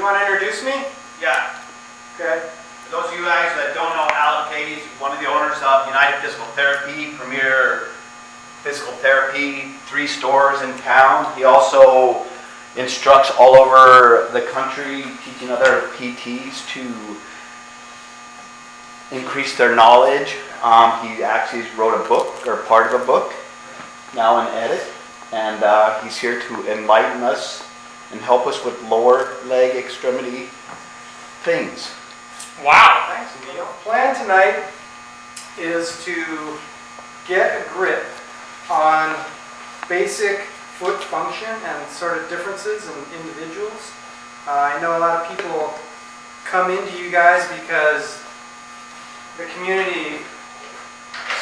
want to introduce me? Yeah. Okay. For those of you guys that don't know, Alec Kay is one of the owners of United Physical Therapy, premier physical therapy, 3 stores in town. He also instructs all over the country, teaching other PTs to increase their knowledge. He actually wrote a book, or part of a book, now in edit, and he's here to enlighten us and help us with lower leg extremity things. Wow. Thanks, Neil. Plan tonight is to get a grip on basic foot function and sort of differences in individuals. I know a lot of people come into you guys because the community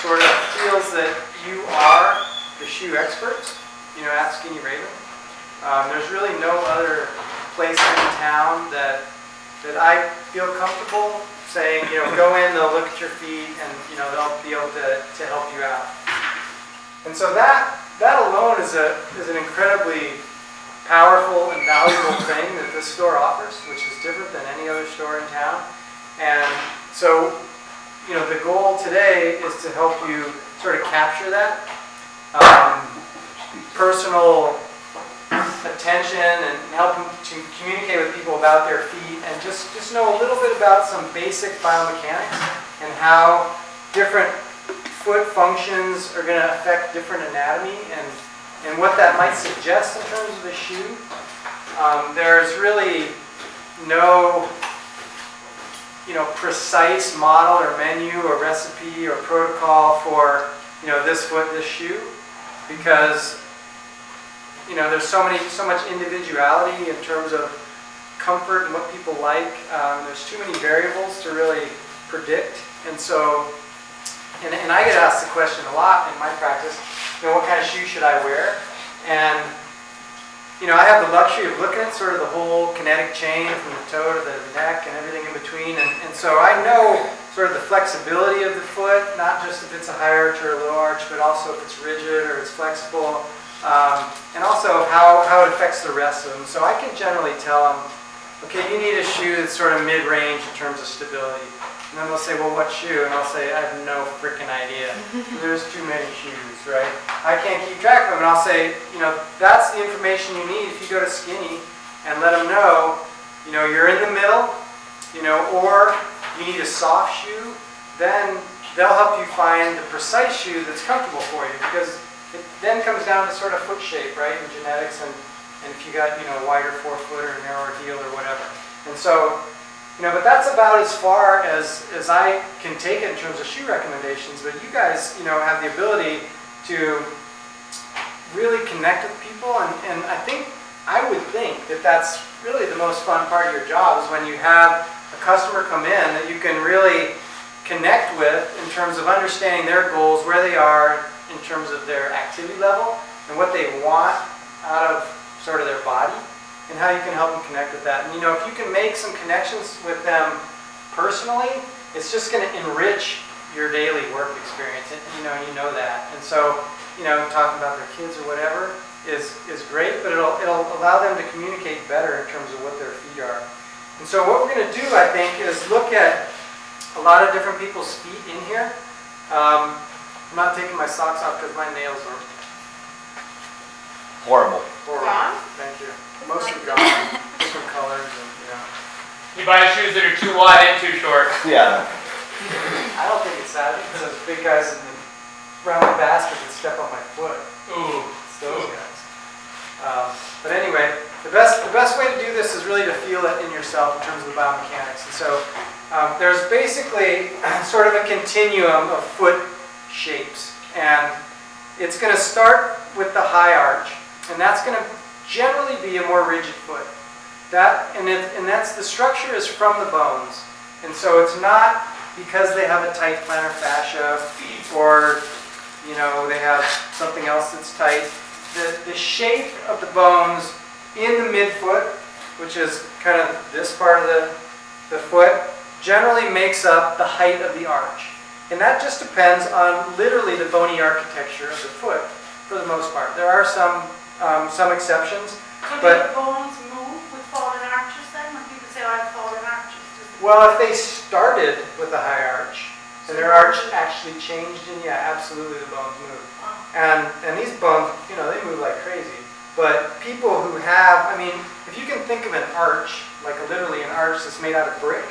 sort of feels that you are the shoe experts, at Skinny Raven. There's really no other place in town that I feel comfortable saying, go in, they'll look at your feet, and they'll be able to help you out. And so that alone is an incredibly powerful and valuable thing that this store offers, which is different than any other store in town. And so, the goal today is to help you sort of capture that personal attention and help them to communicate with people about their feet and just know a little bit about some basic biomechanics and how different foot functions are going to affect different anatomy and what that might suggest in terms of the shoe. There's really no precise model or menu or recipe or protocol for this foot, this shoe, because there's so much individuality in terms of comfort and what people like. There's too many variables to really predict, and so and I get asked the question a lot in my practice. What kind of shoe should I wear? And I have the luxury of looking at sort of the whole kinetic chain from the toe to the neck and everything in between, and so I know sort of the flexibility of the foot, not just if it's a high arch or a low arch, but also if it's rigid or it's flexible. And also how it affects the rest of them. So I can generally tell them, okay, you need a shoe that's sort of mid-range in terms of stability. And then they'll say, well, what shoe? And I'll say, I have no freaking idea. There's too many shoes, right? I can't keep track of them. And I'll say, that's the information you need if you go to Skinny and let them know, you're in the middle, or you need a soft shoe. Then they'll help you find the precise shoe that's comfortable for you, because it then comes down to sort of foot shape, right, and genetics, and if you got, wider forefoot or narrower heel or whatever. And so, but that's about as far as I can take it in terms of shoe recommendations. But you guys, have the ability to really connect with people, and I would think that that's really the most fun part of your job, is when you have a customer come in that you can really connect with in terms of understanding their goals, where they are in terms of their activity level and what they want out of sort of their body, and how you can help them connect with that. And if you can make some connections with them personally, it's just going to enrich your daily work experience. And, you know that. And so, talking about their kids or whatever is great, but it'll allow them to communicate better in terms of what their feet are. And so what we're going to do, I think, is look at a lot of different people's feet in here. I'm not taking my socks off because my nails are Horrible. Gone? Thank you. Mostly gone. Different colors, and You buy shoes that are too wide and too short. Yeah. I don't think it's that. It's those big guys in the round basket that step on my foot. Ooh. It's those guys. But anyway, the best way to do this is really to feel it in yourself in terms of the biomechanics. And so there's basically sort of a continuum of foot shapes, and it's going to start with the high arch, and that's going to generally be a more rigid foot. And that's the structure is from the bones, and so it's not because they have a tight plantar fascia or they have something else that's tight. The shape of the bones in the midfoot, which is kind of this part of the foot, generally makes up the height of the arch. And that just depends on literally the bony architecture of the foot, for the most part. There are some exceptions. So but do the bones move with fallen arches then when people Well, if they started with a high arch, and their arch actually changed, and yeah, absolutely the bones move. And these bones, you know, they move like crazy. But people who have, I mean, if you can think of an arch, like literally an arch that's made out of brick,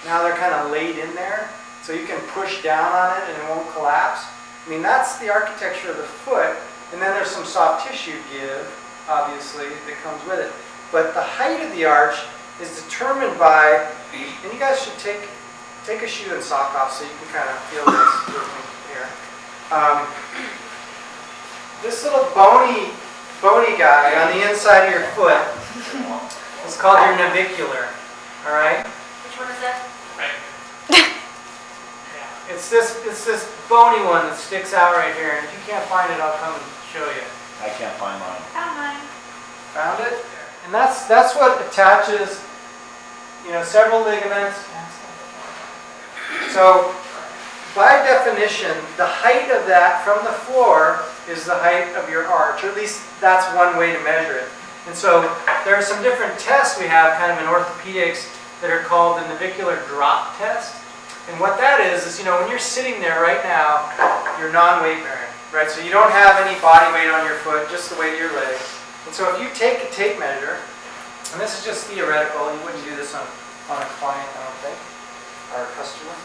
now they're kind of laid in there, so you can push down on it and it won't collapse. I mean, that's the architecture of the foot, and then there's some soft tissue give, obviously, that comes with it. But the height of the arch is determined by, and you guys should take a shoe and sock off so you can kind of feel this with me here. This little bony guy on the inside of your foot is called your navicular. All right? Which one is that? Right. It's this bony one that sticks out right here. And if you can't find it, I'll come and show you. I can't find mine. Found mine. Found it? And that's what attaches, you know, several ligaments. So, by definition, the height of that from the floor is the height of your arch, or at least that's one way to measure it. And so, there are some different tests we have kind of in orthopedics that are called the navicular drop test. And what that is, you know, when you're sitting there right now, you're non-weight bearing, right? So you don't have any body weight on your foot, just the weight of your legs. And so if you take a tape measure, and this is just theoretical, you wouldn't do this on a client, I don't think, or a customer.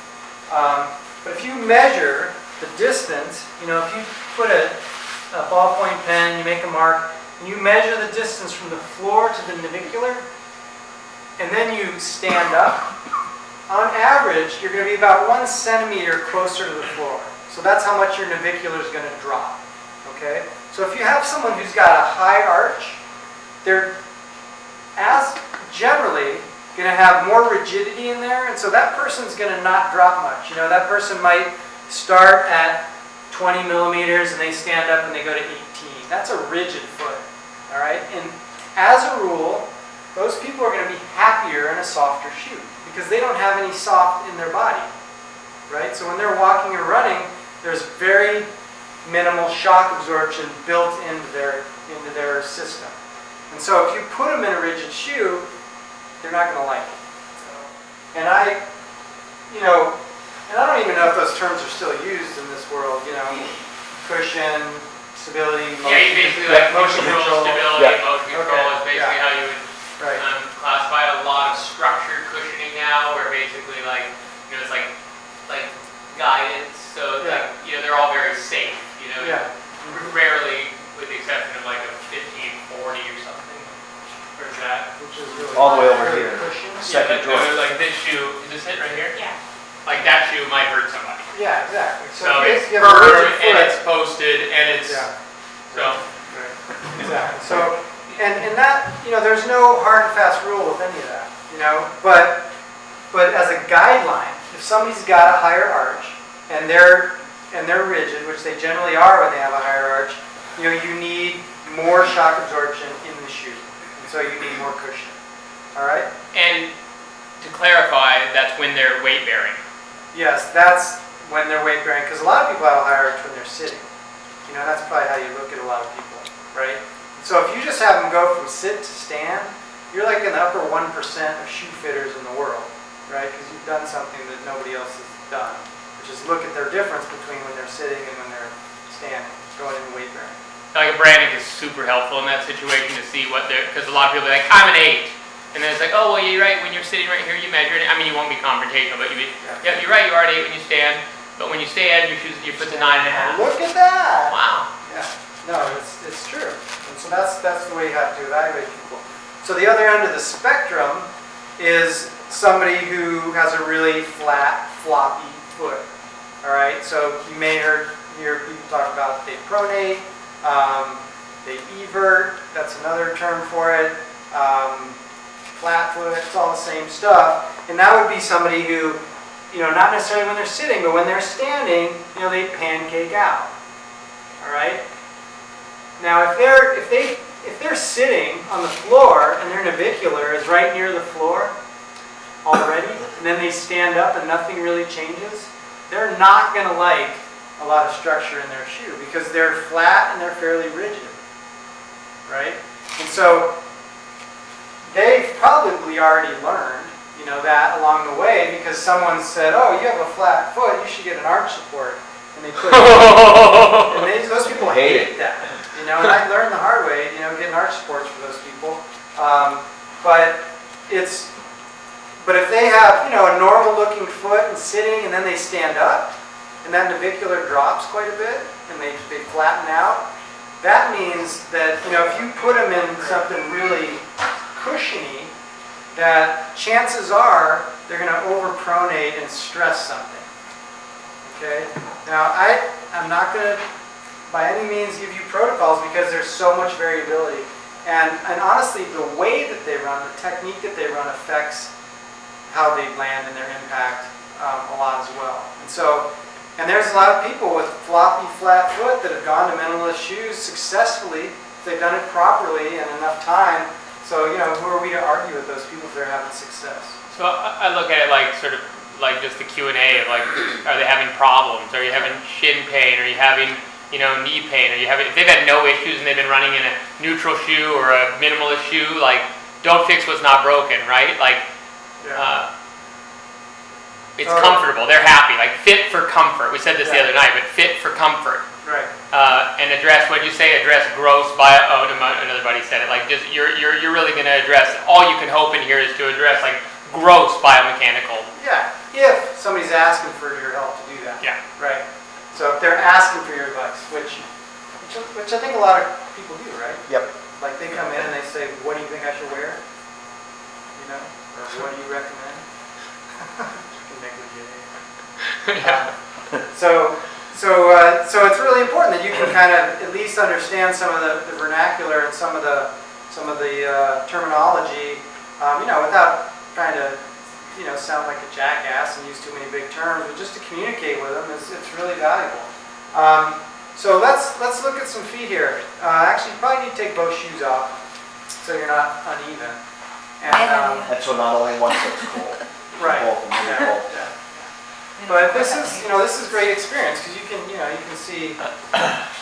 But if you measure the distance, you know, if you put a ballpoint pen, you make a mark, and you measure the distance from the floor to the navicular, and then you stand up, on average, you're going to be about 1 centimeter closer to the floor. So that's how much your navicular is going to drop. Okay? So if you have someone who's got a high arch, they're generally going to have more rigidity in there, and so that person's going to not drop much. You know, that person might start at 20 millimeters and they stand up and they go to 18. That's a rigid foot. All right? And as a rule, those people are going to be happier in a softer shoe because they don't have any soft in their body, right? So when they're walking or running, there's very minimal shock absorption built into their system. And so if you put them in a rigid shoe, they're not going to like it. And I don't even know if those terms are still used in this world, you know, cushion, stability, Yeah, you basically like motion control. stability, Yeah. motion control is basically yeah. how you would Right. classify a lot of structured cushioning now, where basically like, you know, it's like guidance, so it's Yeah. like, you know, they're all very safe, you know, Yeah. rarely, with the exception of like a 1540 or something, where's that? Which is really All the way over really here. cushion. Second drawer. Like this shoe, is this it right here? Yeah. Like that shoe might hurt somebody. Yeah, exactly. So if it's you have a firm rigid and foot- it's posted and it's, Yeah. so. Right. Exactly. So, and that, you know, there's no hard and fast rule with any of that, you know, but as a guideline, if somebody's got a higher arch and they're rigid, which they generally are when they have a higher arch, you know, you need more shock absorption in the shoe, and so you need more cushion. All right? And to clarify, that's when they're weight bearing. Yes, that's when they're weight bearing, because a lot of people have a higher arch when they're sitting. You know, that's probably how you look at a lot of people, right? So if you just have them go from sit to stand, you're like in the upper 1% of shoe fitters in the world, right? Because you've done something that nobody else has done, which is look at their difference between when they're sitting and when they're standing, going into weight bearing. Like a Brannick is super helpful in that situation to see what they're, because a lot of people are like, I'm an 8. And then it's like, oh, well, you're right, when you're sitting right here, you measure it. I mean, you won't be confrontational, but yeah, you're right, you are an 8 when you stand, but when you stand, your foot's a 9.5. Look at that! Wow. Yeah, no, it's true. And so that's the way you have to evaluate people. So the other end of the spectrum is somebody who has a really flat, floppy foot. All right, so you may hear people talk about they pronate, they evert, that's another term for it, flat foot, it's all the same stuff. And that would be somebody who, you know, not necessarily when they're sitting, but when they're standing, you know, they pancake out. All right. Now, if they're sitting on the floor and their navicular is right near the floor already, and then they stand up and nothing really changes, they're not going to like a lot of structure in their shoe because they're flat and they're fairly rigid, right? And so they've probably already learned, you know, that along the way because someone said, oh, you have a flat foot, you should get an arch support. And they put those people hate that. You know, and I learned the hard way, you know, getting arch supports for those people. But if they have, you know, a normal looking foot and sitting and then they stand up and that navicular drops quite a bit and they flatten out, that means that, you know, if you put them in something really cushiony, that chances are they're going to overpronate and stress something. Okay? Now, I'm not going to by any means give you protocols because there's so much variability. And honestly, the way that they run, the technique that they run affects how they land and their impact a lot as well. And there's a lot of people with floppy, flat foot that have gone to minimalist shoes successfully if they've done it properly and enough time. So, you know, who are we to argue with those people if they're having success? So I look at it like sort of like just the Q&A of like, are they having problems? Are you having shin pain? Are you having, you know, knee pain? Are you having, if they've had no issues and they've been running in a neutral shoe or a minimalist shoe, like, don't fix what's not broken, right? Like, it's comfortable. They're happy. Like, fit for comfort. We said this the other night, but fit for comfort. Right. And address, what'd you say? Address gross bio. Oh, another buddy said it. Like, just you're really going to address. All you can hope in here is to address like gross biomechanical. Yeah. If somebody's asking for your help to do that. Yeah. Right. So if they're asking for your advice, which I think a lot of people do, right? Yep. Like they come in and they say, "What do you think I should wear?" You know, or "What do you recommend?" Yeah. So it's really important that you can kind of at least understand some of the vernacular and some of the terminology, you know, without trying to, you know, sound like a jackass and use too many big terms, but just to communicate with them it's really valuable. So let's look at some feet here. Actually, you probably need to take both shoes off so you're not uneven. And so not only one foot's cool. Right. Both of them, Yeah. both. Yeah. But this is, you know, this is great experience because you can see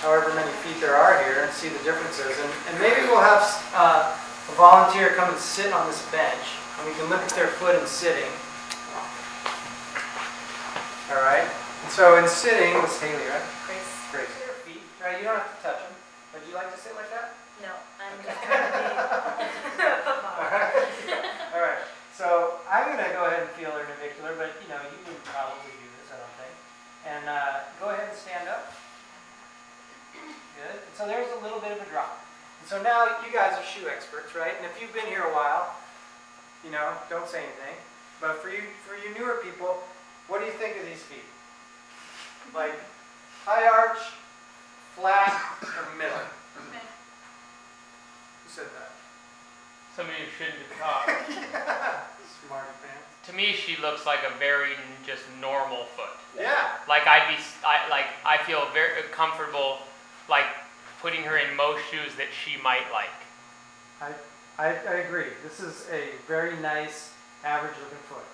however many feet there are here and see the differences. And maybe we'll have a volunteer come and sit on this bench and we can look at their foot in sitting. All right. And so in sitting, it was Haley, right? Grace. Your feet, right? You don't have to touch them. Would you like to sit like that? No, I'm just going to be a football. All right. So I'm going to go ahead and feel their navicular, but you know, you would probably do this, I don't think. And go ahead and stand up. Good. And so there's a little bit of a drop. And so now you guys are shoe experts, right? And if you've been here a while, you know, don't say anything. But for you newer people, what do you think of these feet? Like high arch, flat, or middle? Who said that? Somebody who shouldn't have talked. Smart man. To me, she looks like a very just normal foot. Yeah. Like I feel very comfortable, like putting her in most shoes that she might like. I agree. This is a very nice, average-looking foot.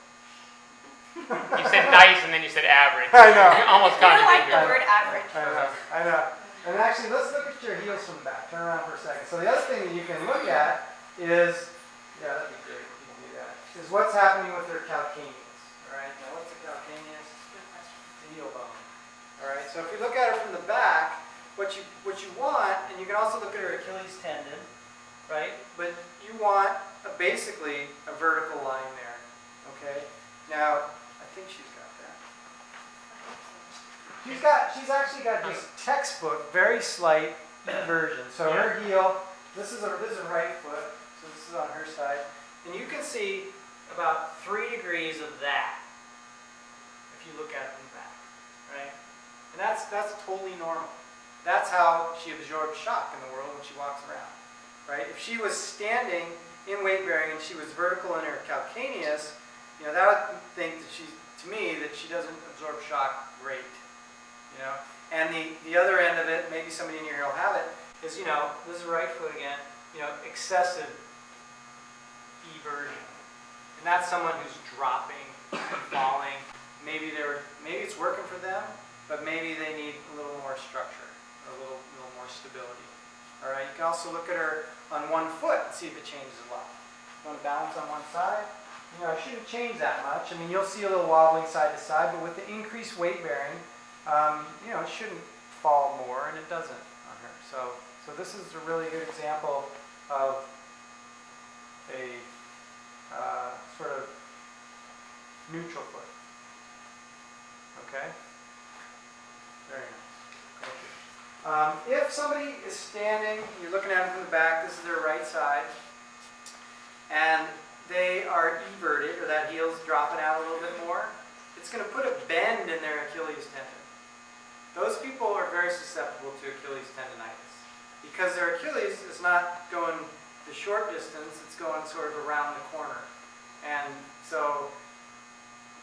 You said nice and then you said average. I know. You almost I don't like contradicted the her. word average. I know. And actually, let's look at your heels from the back. Turn around for a second. So the other thing that you can look at is, yeah, that'd be great if you can do that, is what's happening with their calcaneus. All right. Now, what's a calcaneus? It's a heel bone. All right. So if you look at her from the back, what you want, and you can also look at her Achilles tendon, right? But you want basically a vertical line there. Okay. Now, I think she's got that. She's actually got just textbook, very slight inversion. So her heel, this is a right foot, so this is on her side, and you can see about 3 degrees of that if you look at it from the back, right? And that's totally normal. That's how she absorbs shock in the world when she walks around, right? If she was standing in weight bearing and she was vertical in her calcaneus, you know, that would think that to me, that she doesn't absorb shock great. You know, and the other end of it, maybe somebody in here will have it, is, you know, this is right foot again, you know, excessive eversion. And that's someone who's dropping and falling. Maybe it's working for them, but maybe they need a little more structure, or a little more stability. All right, you can also look at her on one foot and see if it changes a lot. You want to balance on one side? you know, it shouldn't change that much. I mean, you'll see a little wobbling side to side, but with the increased weight bearing, you know, it shouldn't fall more, and it doesn't on her. So this is a really good example of a sort of neutral foot. Okay? Very nice. Okay. If somebody is standing, you're looking at them from the back, this is their right side, and they are everted, or that heel's dropping out a little bit more, it's going to put a bend in their Achilles tendon. Those people are very susceptible to Achilles tendonitis because their Achilles is not going the short distance, it's going sort of around the corner. And so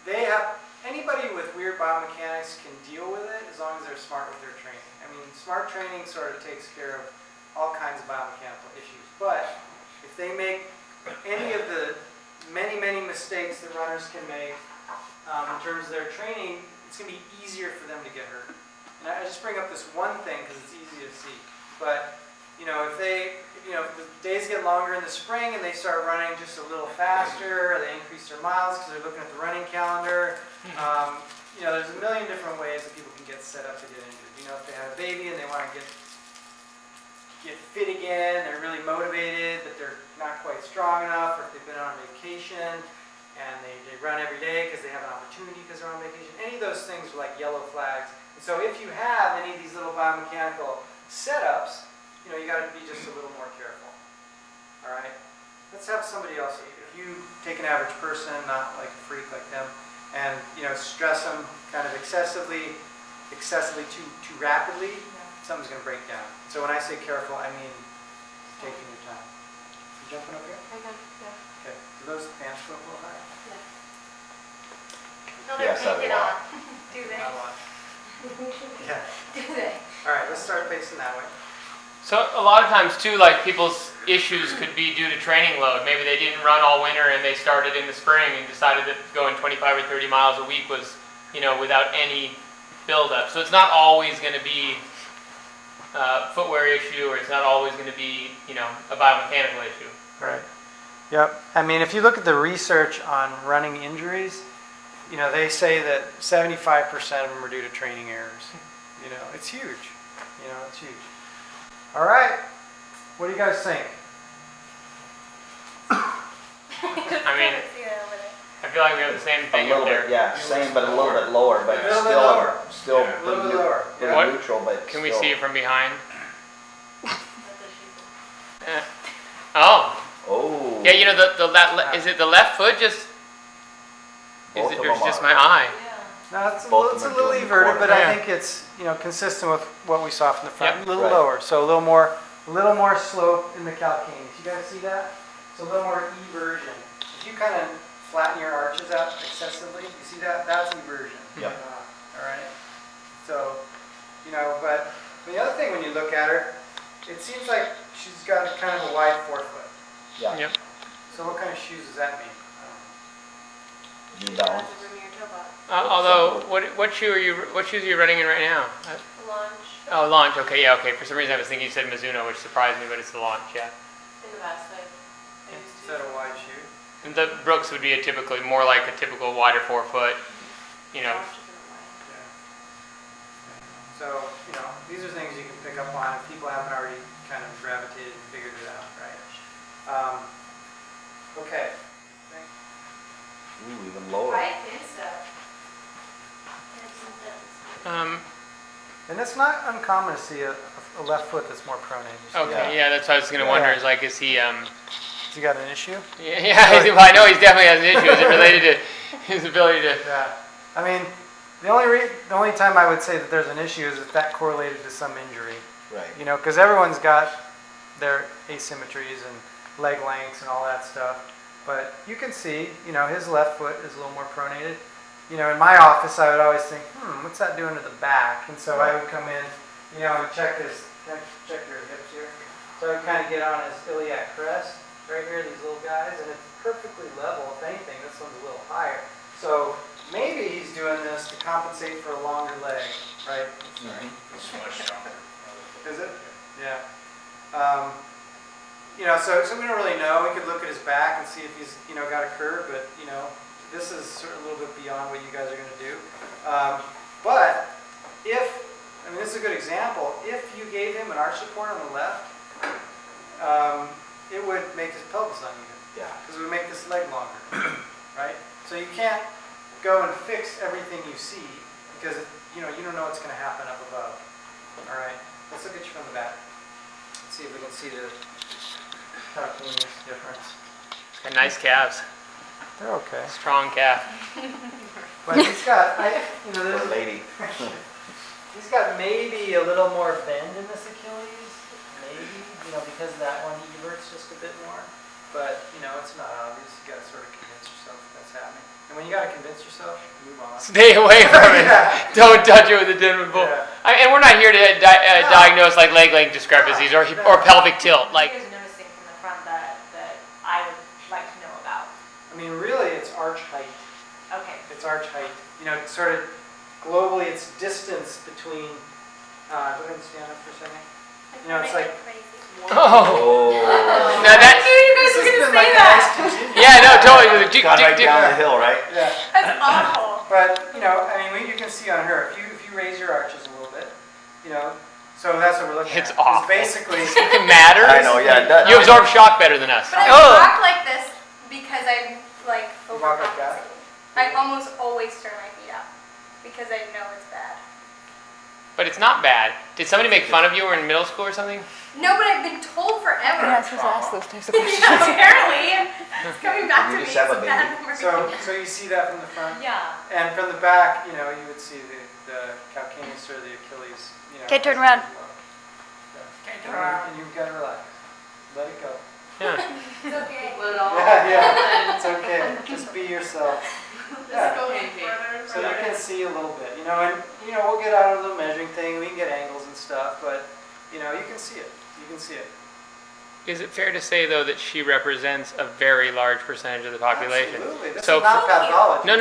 they have, anybody with weird biomechanics can deal with it as long as they're smart with their training. I mean, smart training sort of takes care of all kinds of biomechanical issues. But if they make any of the many, many mistakes that runners can make in terms of their training, it's going to be easier for them to get hurt. And I just bring up this one thing because it's easy to see. But, you know, if the days get longer in the spring and they start running just a little faster, or they increase their miles because they're looking at the running calendar, you know, there's a million different ways that people can get set up to get injured. You know, if they have a baby and they want to get fit again, they're really motivated, but they're not quite strong enough, or if they've been on vacation and they run every day because they have an opportunity because they're on vacation. Any of those things are like yellow flags. And so if you have any of these little biomechanical setups, you know, you got to be just a little more careful. All right? Let's have somebody else. If you take an average person, not like a freak like them, and, you know, stress them kind of excessively too rapidly, something's going to break down. So when I say careful, I mean taking your time. You jumping up here? I got it, yeah. Okay. Do those pants go up a little higher? No, they're Yes, I taken will. off. Do they? Not much. Yeah. Do they? All right, let's start facing that way. So a lot of times too, like people's issues could be due to training load. Maybe they didn't run all winter and they started in the spring and decided that going 25 or 30 miles a week was, you know, without any buildup. So it's not always going to be a footwear issue, or it's not always going to be, you know, a biomechanical issue. Right. Yep. I mean, if you look at the research on running injuries, you know, they say that 75% of them are due to training errors. You know, it's huge. You know, it's huge. All right. What do you guys think? I mean, I feel like we have the same A thing little up there. bit, yeah, same, but a little bit lower, but A little bit still, lower. still A little bit lower. pretty What? neutral, but Can we still. see it from behind? Oh, Oh. yeah. You know, is it the left foot? Just is Both it, of or is them just are. my eye? No, it's Both it's of a them are little doing the everted, but corner. I think it's, you know, consistent with what we saw from the front. Yep. A little Right. lower, so a little more slope in the calcaneus. You guys see that? It's a little more eversion. If you kind of flatten your arches out excessively, you see that? That's eversion. Yep. All right. So, you know, but the other thing when you look at her, it seems like she's got a kind of a wide forefoot. Yeah. Yep. So what kind of shoes does that mean? New Balance. Although, what shoes are you running in right now? Launch Oh, Launch. Okay, yeah, okay. For some reason I was thinking you said Mizuno, which surprised me, but it's the Launch, yeah. in the backside. Is that a wide shoe? And the Brooks would be typically more like a typical wider forefoot, you know. Yeah. So, you know, these are things you can pick up on if people haven't already kind of gravitated and figured it out, right? Okay. Ooh, even lower. I think so. And it's not uncommon to see a left foot that's more pronated. You see Okay, that? yeah, that's what I was going to wonder, is like, is he, Has he got an issue? yeah, well, I know he definitely has an issue. Is it related to his ability to, Yeah. I mean, the only time I would say that there's an issue is if that correlated to some injury. Right. You know, because everyone's got their asymmetries and leg lengths and all that stuff. But you can see, you know, his left foot is a little more pronated. You know, in my office, I would always think, what's that doing to the back? And so I would come in, you know, and check your hips here. So I would kind of get on his iliac crest, right here, these little guys, and it's perfectly level. If anything, this one's a little higher. So maybe he's doing this to compensate for a longer leg, right? Mhm. Is it? Yeah. So we don't really know. We could look at his back and see if he's, got a curve, but, this is sort of a little bit beyond what you guys are going to do. But this is a good example. If you gave him an arch support on the left, it would make his pelvis uneven. Yeah. Because it would make this leg longer, right? So you can't go and fix everything you see because, you don't know what's going to happen up above. All right, let's look at you from the back. Let's see if we can see the calcaneus difference. Got nice calves. They're okay. Strong calf. But he's got, Poor lady. he's got maybe a little more bend in this Achilles, maybe, because that one everts just a bit more. But, it's not obvious. You got to sort of convince yourself that's happening. And when you got to convince yourself, move on. Stay away from it. Yeah. Don't touch it with a 10-foot pole. Yeah. And we're not here to diagnose like leg length discrepancies or pelvic tilt. What are Like, you guys noticing from the front that I would like to know about? Really, it's arch height. Okay. It's arch height. Sort of globally, it's distance between. Go ahead and stand up for a second. It's like. oh. Now I that, knew you guys were going to say that. yeah, no, totally. Gone right down the hill, right? Yeah. That's awful. But you can see on her if you raise your arches a little bit, so that's what we're looking It's at. awful. Basically, it matters. I know, yeah. You absorb shock better than us. But I Oh. walk like this because I'm like You walk like that? overcompensating. I almost always turn my feet up because I know it's bad. But it's not bad. Did somebody make fun of you or in middle school or something? No, but I've been told forever. You're not supposed to ask those types of Yeah, questions. apparently, it's coming back to You me. just have It's a a bad baby. memory. so you see that from the front, Yeah. and from the back, you would see the calcaneus or the Achilles. Okay, turn around. Okay, turn around, and you've got to relax. Let it go. Yeah. It's okay. Yeah, it's okay. Just be yourself. Just Yeah. go in further. So you can see a little bit, and we'll get out of the measuring thing. We can get angles and stuff, but you can see it. You can see it. Is it fair to say, though, that she represents a very large percentage of the population? Absolutely. This So- is not pathology. No.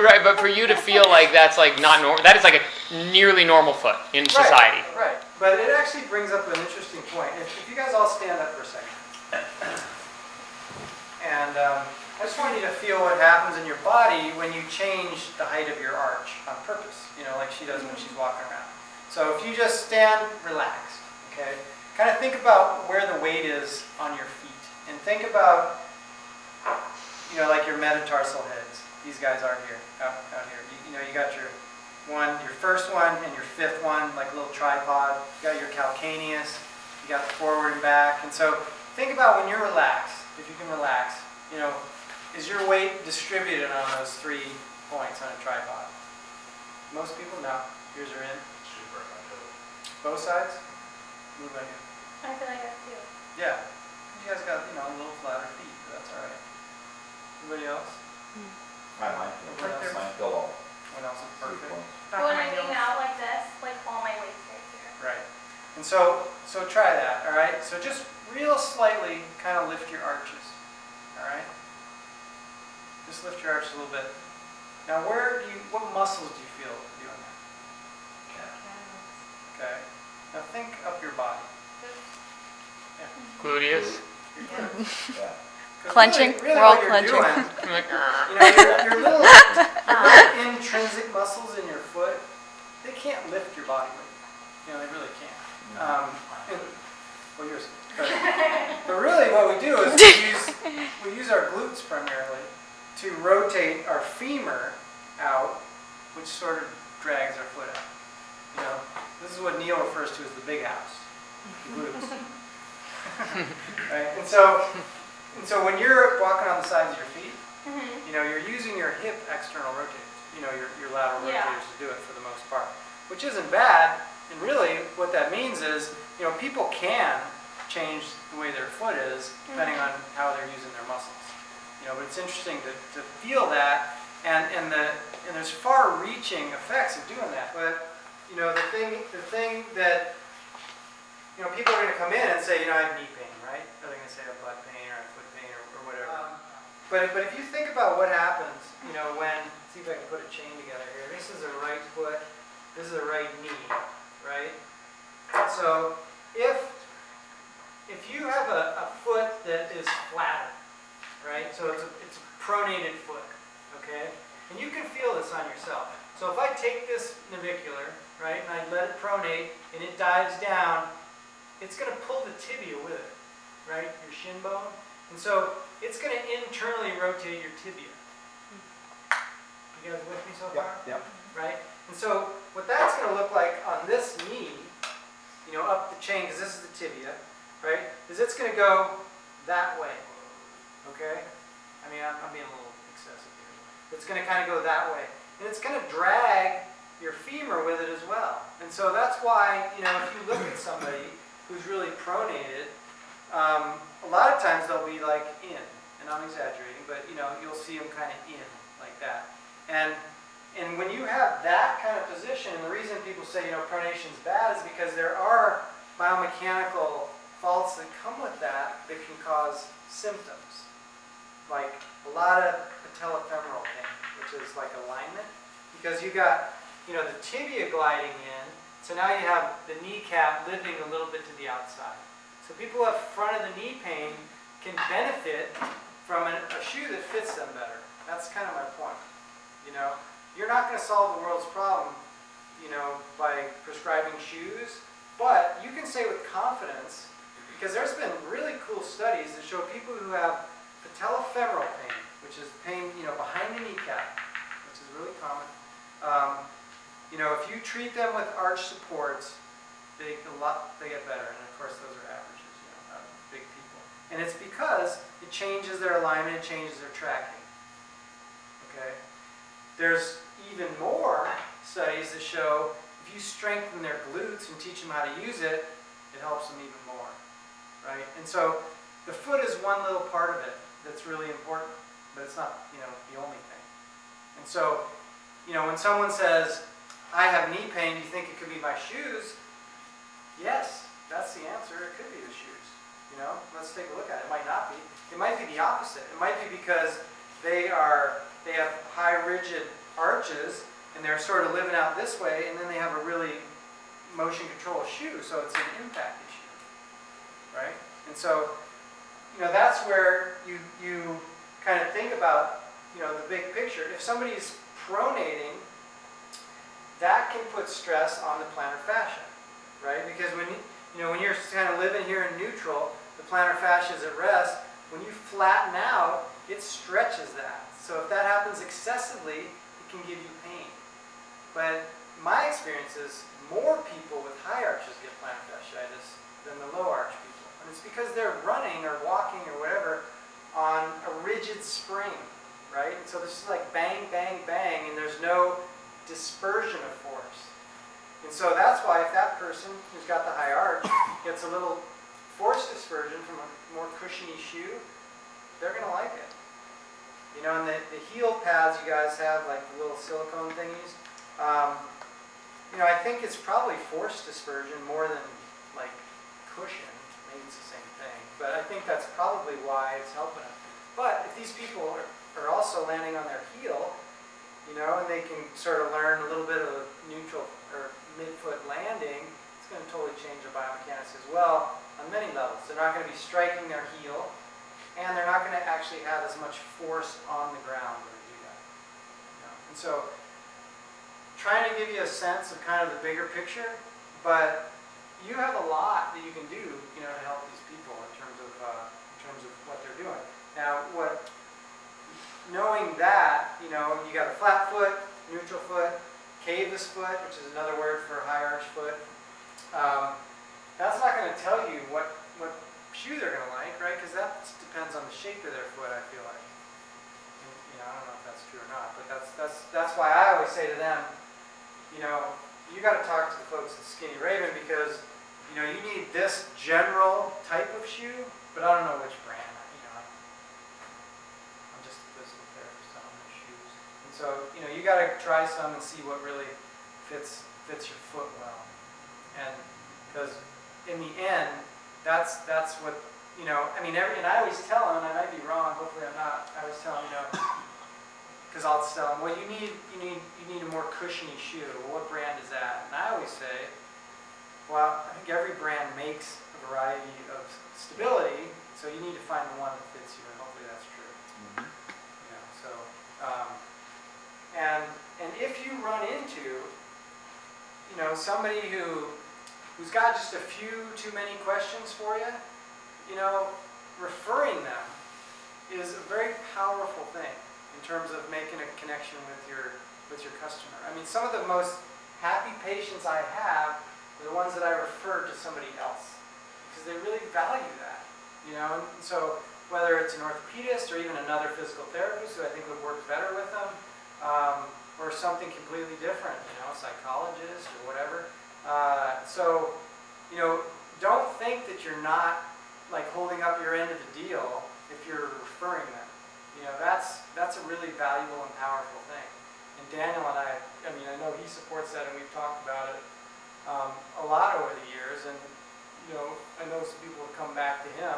Right, but for you to feel like that's like not normal, that is like a nearly normal foot in society. Right. But it actually brings up an interesting point. If you guys all stand up for a second. And I just want you to feel what happens in your body when you change the height of your arch on purpose, like she does when she's walking around. So if you just stand relaxed, okay, kind of think about where the weight is on your feet. And think about, like your metatarsal heads. These guys are here, out here. You got your first one and your fifth one, like a little tripod. You got your calcaneus, you got the forward and back. And so think about when you're relaxed, if you can relax, is your weight distributed on those 3 points on a tripod? Most people, no. Yours are in. Both sides? Move on you. I feel like I do. Yeah. You guys got, a little flatter feet, but that's all right. Anybody else? Mine feel low. What else is perfect? When I lean out like this, like all my weight's right here. Right. And so try that, all right? So just real slightly kind of lift your arches, all right? Just lift your arches a little bit. Now what muscles do you feel doing that? Okay. Now think up your body. Gluteus. Yeah. 'Cause Clenching. Really We're all what you're clenching. doing, I'm like, your little intrinsic muscles in your foot, they can't lift your body weight. They really can't. Well, yours. But really what we do is we use our glutes primarily to rotate our femur out, which sort of drags our foot out. This is what Neil refers to as the big house, the glutes. Right? And so when you're walking on the sides of your feet, you're using your hip external rotators, your lateral rotators to do it for the most part, which isn't bad. And really what that means is, people can change the way their foot is depending on how they're using their muscles. But it's interesting to feel that, and there's far-reaching effects of doing that. But the thing that people are going to come in and say, I have knee pain, right? Or they're going to say I have butt pain or I have foot pain or whatever. But if you think about what happens, when, see if I can put a chain together here. This is a right foot, this is a right knee, right? So if if you have a foot that is flatter, right? So it's a pronated foot, okay? And you can feel this on yourself. So if I take this navicular, right, and I let it pronate and it dives down, it's going to pull the tibia with it, right? Your shin bone. And so it's going to internally rotate your tibia. You guys with me so far? Yep. Right? And so what that's going to look like on this knee, you know, up the chain, because this is the tibia, right, is it's going to go that way, okay? I mean, I'm being a little excessive here. It's going to kind of go that way. And it's going to drag your femur with it as well. And so that's why, you know, if you look at somebody who's really pronated, a lot of times they'll be like in, and I'm exaggerating, but, you know, you'll see them kind of in like that. And when you have that kind of position, and the reason people say, you know, pronation's bad is because there are biomechanical faults that come with that that can cause symptoms. Like a lot of patellofemoral pain, which is like alignment, because you got, you know, the tibia gliding in, so now you have the kneecap lifting a little bit to the outside. So people who have front of the knee pain can benefit from a shoe that fits them better. That's kind of my point. You know, you're not going to solve the world's problem, you know, by prescribing shoes, but you can say with confidence, because there's been really cool studies that show people who have patellofemoral pain, which is pain, you know, behind the kneecap, which is really common. You know, if you treat them with arch supports, they get better, and of course those are averages, you know, big people. And it's because it changes their alignment, it changes their tracking. Okay. There's even more studies that show if you strengthen their glutes and teach them how to use it, it helps them even more, right? And so the foot is one little part of it that's really important, but it's not, you know, the only thing. And so, you know, when someone says, I have knee pain, do you think it could be my shoes? Yes, that's the answer. It could be the shoes. You know, let's take a look at it. It might not be. It might be the opposite. It might be because they have high rigid arches and they're sort of living out this way, and then they have a really motion control shoe, so it's an impact issue, right? And so, you know, that's where you kind of think about, you know, the big picture. If somebody's pronating, that can put stress on the plantar fascia, right? Because when you're kind of living here in neutral, the plantar fascia is at rest. When you flatten out, it stretches that. So if that happens excessively, it can give you pain. But my experience is more people with high arches get plantar fasciitis than the low arch people. And it's because they're running or walking or whatever on a rigid spring, right? And so this is like bang, bang, bang, and there's no dispersion of force. And so that's why if that person who's got the high arch gets a little force dispersion from a more cushiony shoe, they're going to like it. You know, and the heel pads you guys have, like the little silicone thingies, you know, I think it's probably force dispersion more than like cushion. Maybe it's the same thing. But I think that's probably why it's helping them. But if these people are also landing on their heel, you know, and they can sort of learn a little bit of a neutral or midfoot landing, it's going to totally change their biomechanics as well on many levels. They're not going to be striking their heel, and they're not going to actually have as much force on the ground when they do that. You know? And so, trying to give you a sense of kind of the bigger picture, but you have a lot that you can do, you know, to help these people in terms of what they're doing. Now, knowing that, you know, you got a flat foot, neutral foot, cavus foot, which is another word for high arch foot. That's not going to tell you what shoe they're going to like, right? Because that depends on the shape of their foot, I feel like. And, you know, I don't know if that's true or not, but that's why I always say to them, you know, you got to talk to the folks at Skinny Raven because, you know, you need this general type of shoe, but I don't know which brand. So, you know, you got to try some and see what really fits your foot well. And because in the end, that's what, you know, I mean, and I always tell them, and I might be wrong, hopefully I'm not, I always tell them, you know, because I'll tell them, well, you need a more cushiony shoe. Well, what brand is that? And I always say, Well, I think every brand makes a variety of stability, so you need to find the one that fits you, and hopefully that's true. You know, so, and if you run into, you know, somebody who's got just a few too many questions for you, you know, referring them is a very powerful thing in terms of making a connection with your customer. I mean, some of the most happy patients I have are the ones that I refer to somebody else because they really value that, you know. And so whether it's an orthopedist or even another physical therapist who I think would work better with them, or something completely different, you know, psychologist or whatever. So, you know, don't think that you're not like holding up your end of the deal if you're referring them. You know, that's a really valuable and powerful thing. And Daniel and I mean, I know he supports that, and we've talked about it a lot over the years. And you know, I know some people have come back to him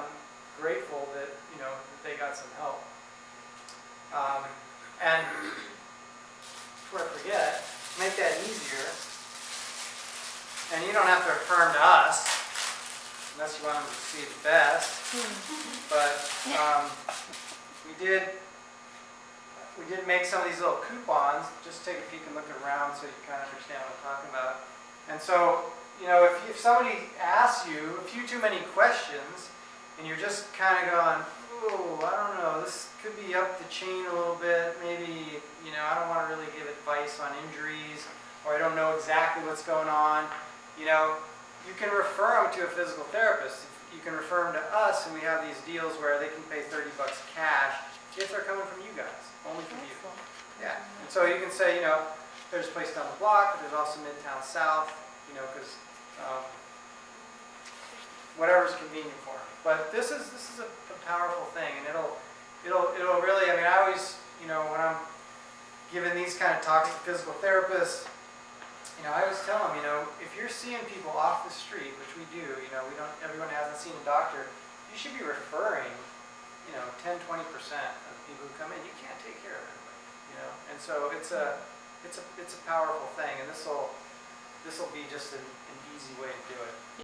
grateful that you know that they got some help. And before I forget, to make that easier, and you don't have to affirm to us unless you want them to see the best. But we did make some of these little coupons. Just take a peek and look around so you kind of understand what I'm talking about. And so, you know, if somebody asks you a few too many questions and you're just kind of going, oh, I don't know, this could be up the chain a little bit, maybe, you know, I don't want to really give advice on injuries, or I don't know exactly what's going on, you know, you can refer them to a physical therapist. You can refer them to us, and we have these deals where they can pay $30 cash if they're coming from you guys, only from you. Yeah, and so you can say, you know, there's a place down the block, but there's also Midtown South, you know, because whatever's convenient for them. But this is a powerful thing, and it'll really. I mean, I always, you know, when I'm giving these kind of talks to physical therapists, you know, I always tell them, you know, if you're seeing people off the street, which we do, you know, everyone hasn't seen a doctor, you should be referring, you know, 10-20% of people who come in. You can't take care of everybody, you know, and so it's a powerful thing, and this will be just an easy way to do it.